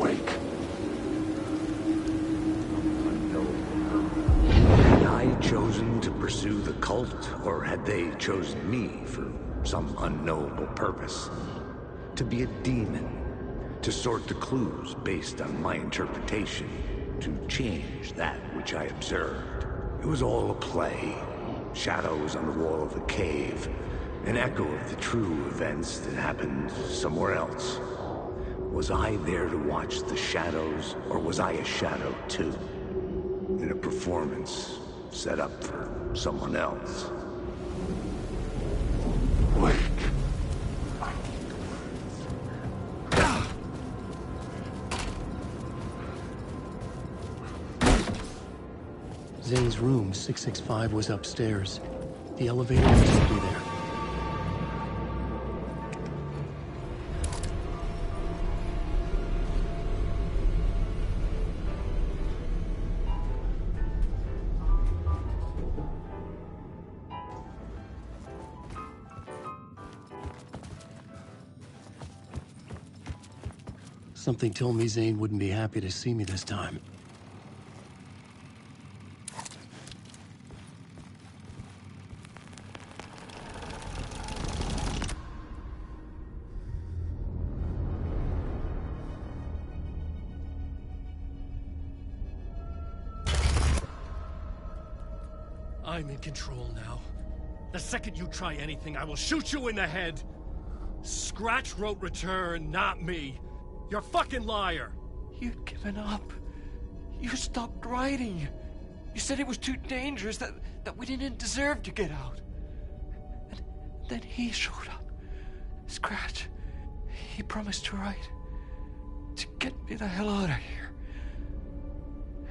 wake. Had I chosen to pursue the cult, or had they chosen me for some unknowable purpose? To be a demon, to sort the clues based on my interpretation, to change that which I observed. It was all a play. Shadows on the wall of the cave, an echo of the true events that happened somewhere else. Was I there to watch the shadows, or was I a shadow too? In a performance set up for someone else. Wait. Zane's room, 665, was upstairs. The elevator must be there. Something told me Zane wouldn't be happy to see me this time. I'm in control now. The second you try anything, I will shoot you in the head. Scratch wrote return, not me. You're a fucking liar. You'd given up. You stopped writing. You said it was too dangerous, that we didn't deserve to get out. And then he showed up. Scratch. He promised to write. To get me the hell out of here.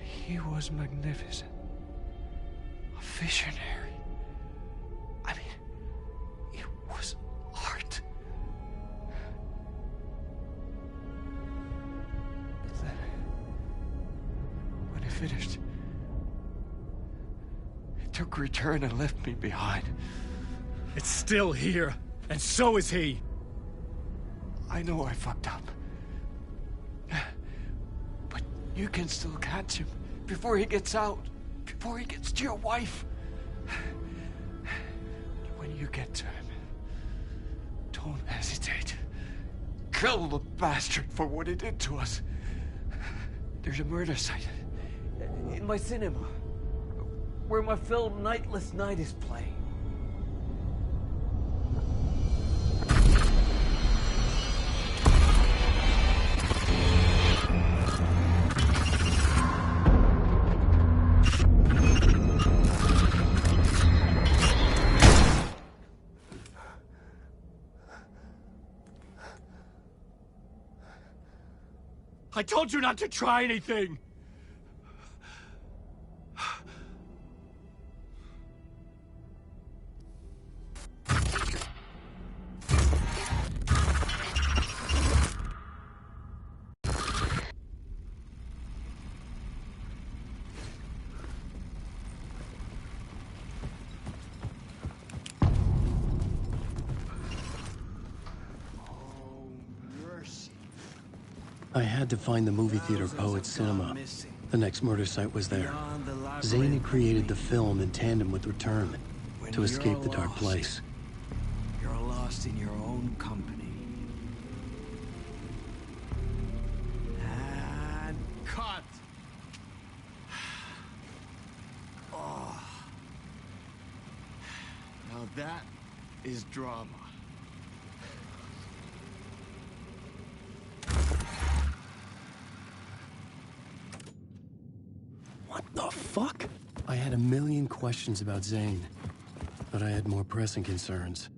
He was magnificent. A visionary. I mean, it was art. But then, when he finished, he took a return and left me behind. It's still here, and so is he. I know I fucked up. But you can still catch him before he gets out. Before he gets to your wife. When you get to him, don't hesitate. Kill the bastard for what he did to us. There's a murder site in my cinema where my film Nightless Night is playing. I told you not to try anything! I had to find the movie theater Poet Cinema. The next murder site was there. Zane had created the film in tandem with Return to escape the dark place. You're lost in your own company. And cut! Oh. Now that is drama. What the fuck? I had a million questions about Zane, but I had more pressing concerns.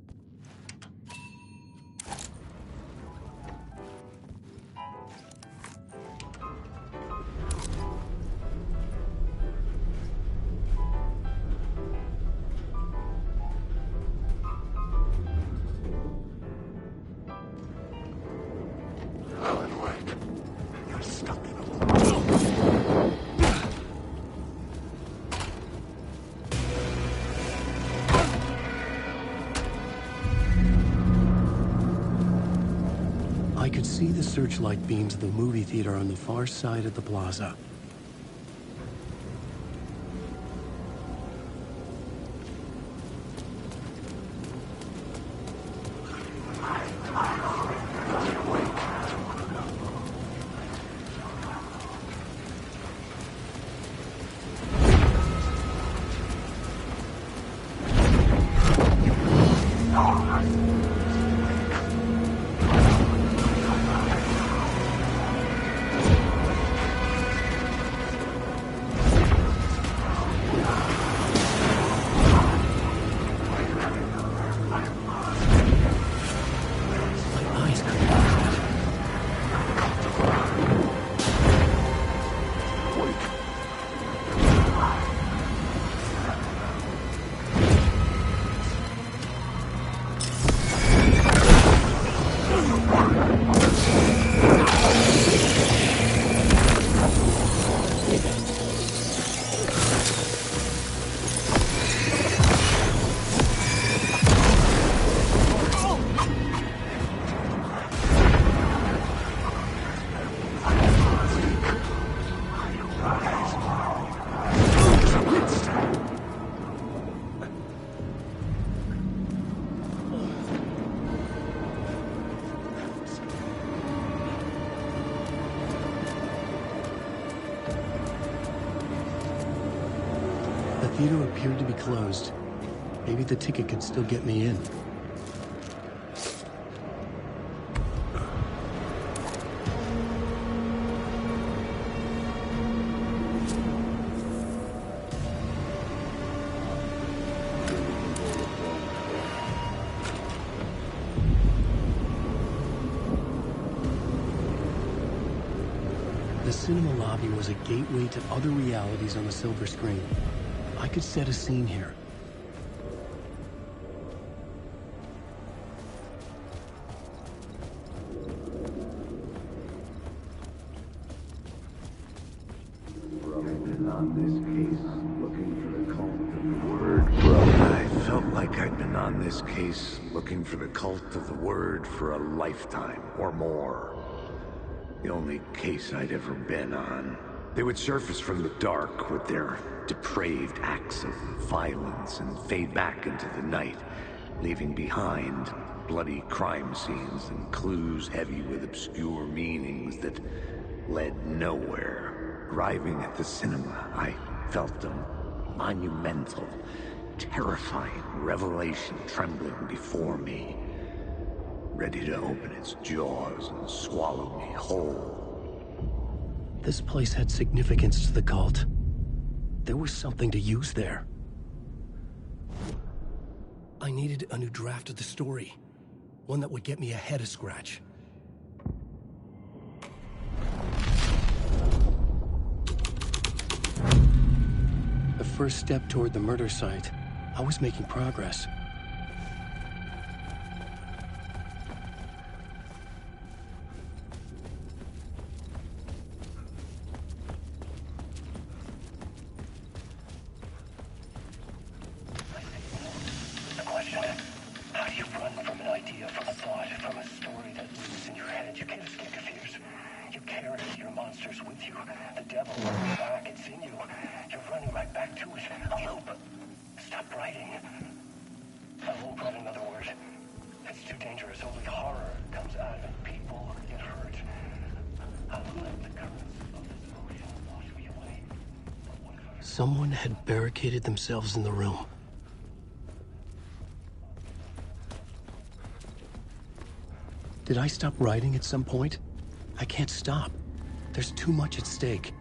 could see the searchlight beams of the movie theater on the far side of the plaza. The theater appeared to be closed. Maybe the ticket could still get me in. The cinema lobby was a gateway to other realities on the silver screen. I could set a scene here. I felt like I'd been on this case looking for the cult of the word for a lifetime or more. The only case I'd ever been on. They would surface from the dark with their depraved acts of violence and fade back into the night, leaving behind bloody crime scenes and clues heavy with obscure meanings that led nowhere. Arriving at the cinema, I felt a monumental, terrifying revelation trembling before me, ready to open its jaws and swallow me whole. This place had significance to the cult. There was something to use there. I needed a new draft of the story. One that would get me ahead of Scratch. The first step toward the murder site. I was making progress. Someone had barricaded themselves in the room. Did I stop writing at some point? I can't stop. There's too much at stake.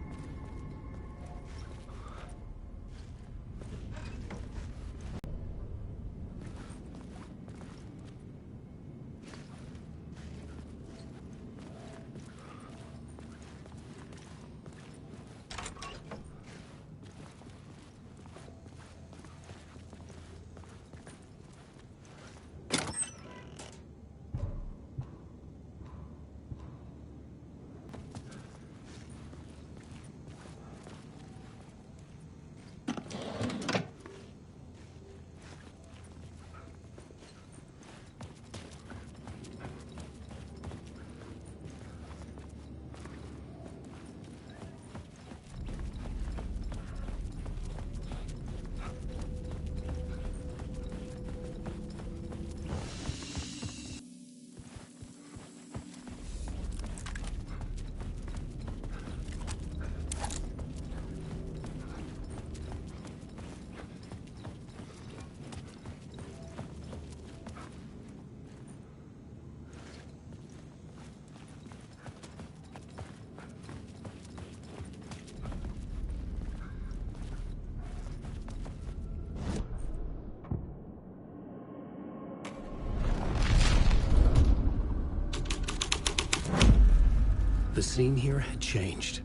the scene here had changed.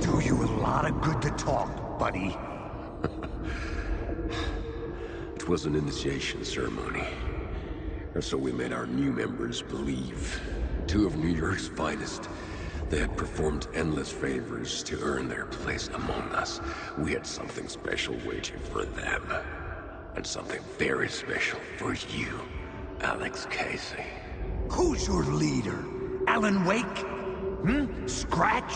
Do you a lot of good to talk, buddy. It was an initiation ceremony. Or so we made our new members believe. Two of New York's finest. They had performed endless favors to earn their place among us. We had something special waiting for them. And something very special for you, Alex Casey. Who's your leader? Alan Wake? Scratch?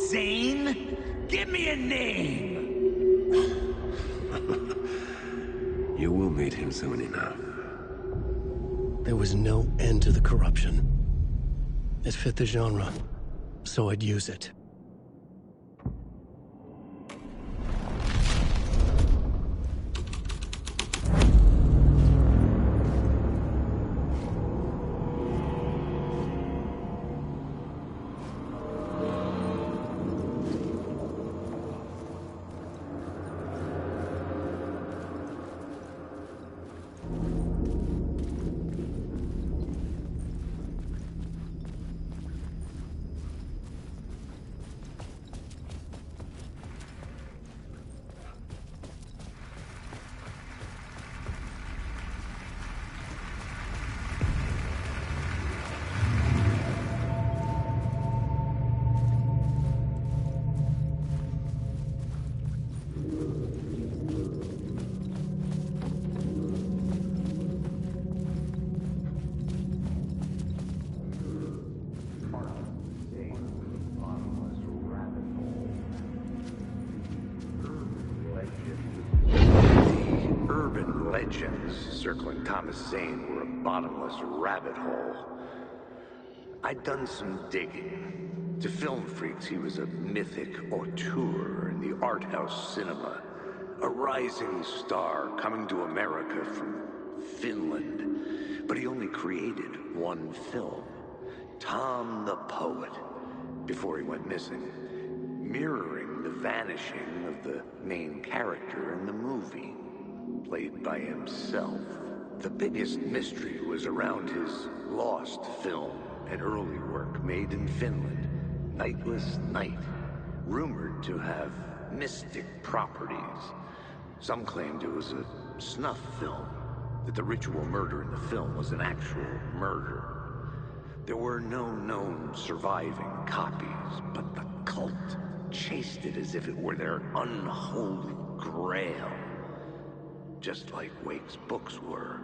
Zane? Give me a name! You will meet him soon enough. There was no end to the corruption. It fit the genre, so I'd use it. Legends circling Thomas Zane were a bottomless rabbit hole. I'd done some digging. To film freaks, he was a mythic auteur in the art house cinema. A rising star coming to America from Finland. But he only created one film, Tom the Poet, before he went missing, mirroring the vanishing of the main character in the movie, played by himself. The biggest mystery was around his lost film, an early work made in Finland, Nightless Night, rumored to have mystic properties. Some claimed it was a snuff film, that the ritual murder in the film was an actual murder. There were no known surviving copies, but the cult chased it as if it were their unholy grail. Just like Wake's books were.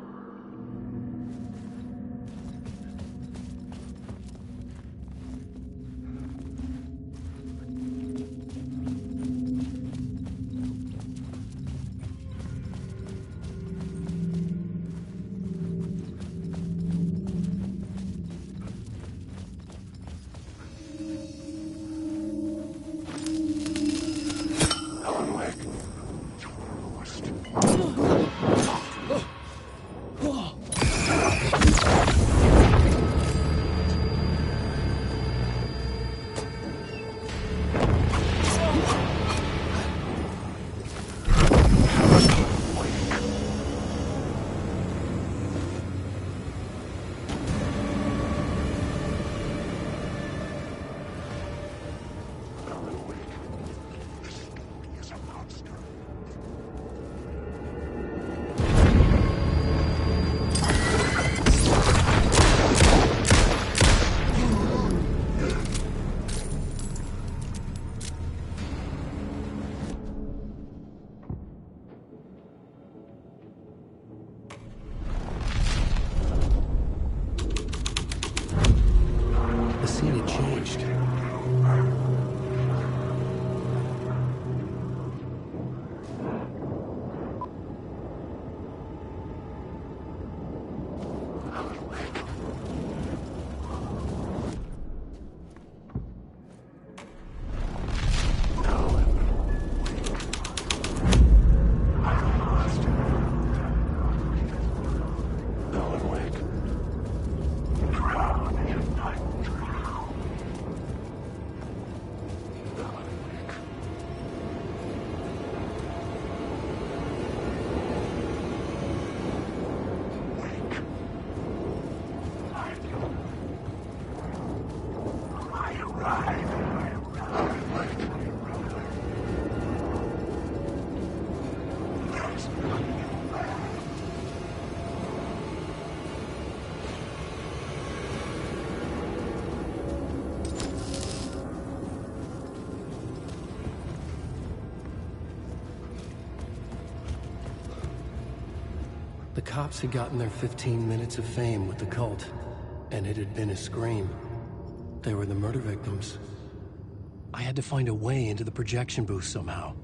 The cops had gotten their 15 minutes of fame with the cult, and it had been a scream. They were the murder victims. I had to find a way into the projection booth somehow.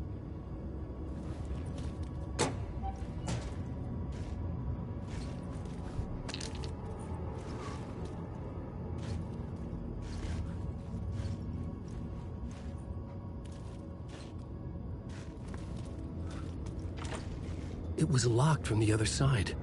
It was locked from the other side.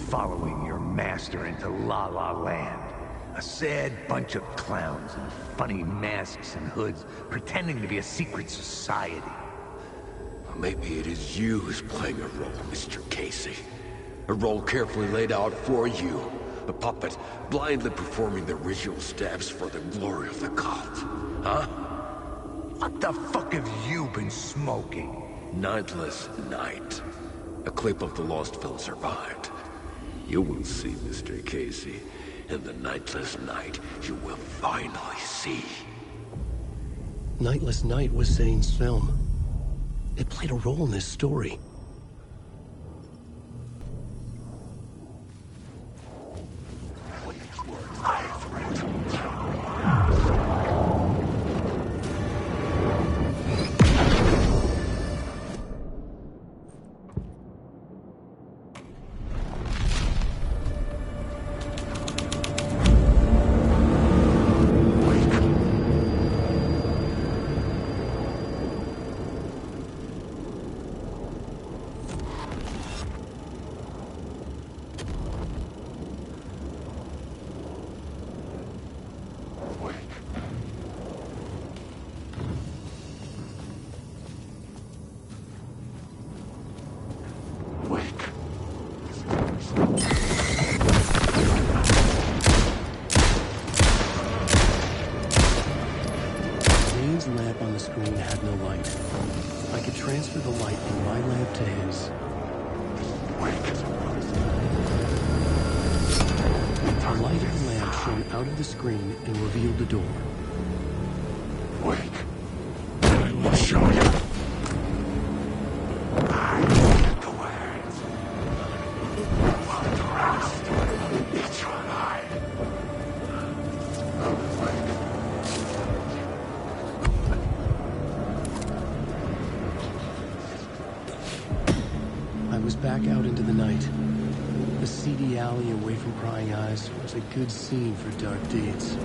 Following your master into La La Land. A sad bunch of clowns in funny masks and hoods, pretending to be a secret society. Maybe it is you who's playing a role, Mr. Casey. A role carefully laid out for you. A puppet, blindly performing the ritual steps for the glory of the cult. Huh? What the fuck have you been smoking? Nightless Night. A clip of the lost film survived. You will see, Mr. Casey. In the Nightless Night, you will finally see. Nightless Night was Zane's film. It played a role in this story. Zane's lamp on the screen had no light. I could transfer the light from my lamp to his. The light of the lamp shone out of the screen and revealed the door. Wait. I will show you. I get the words. While the rest, each one I. I was back out into the night. The seedy alley away from prying eyes was a good scene for dark deeds.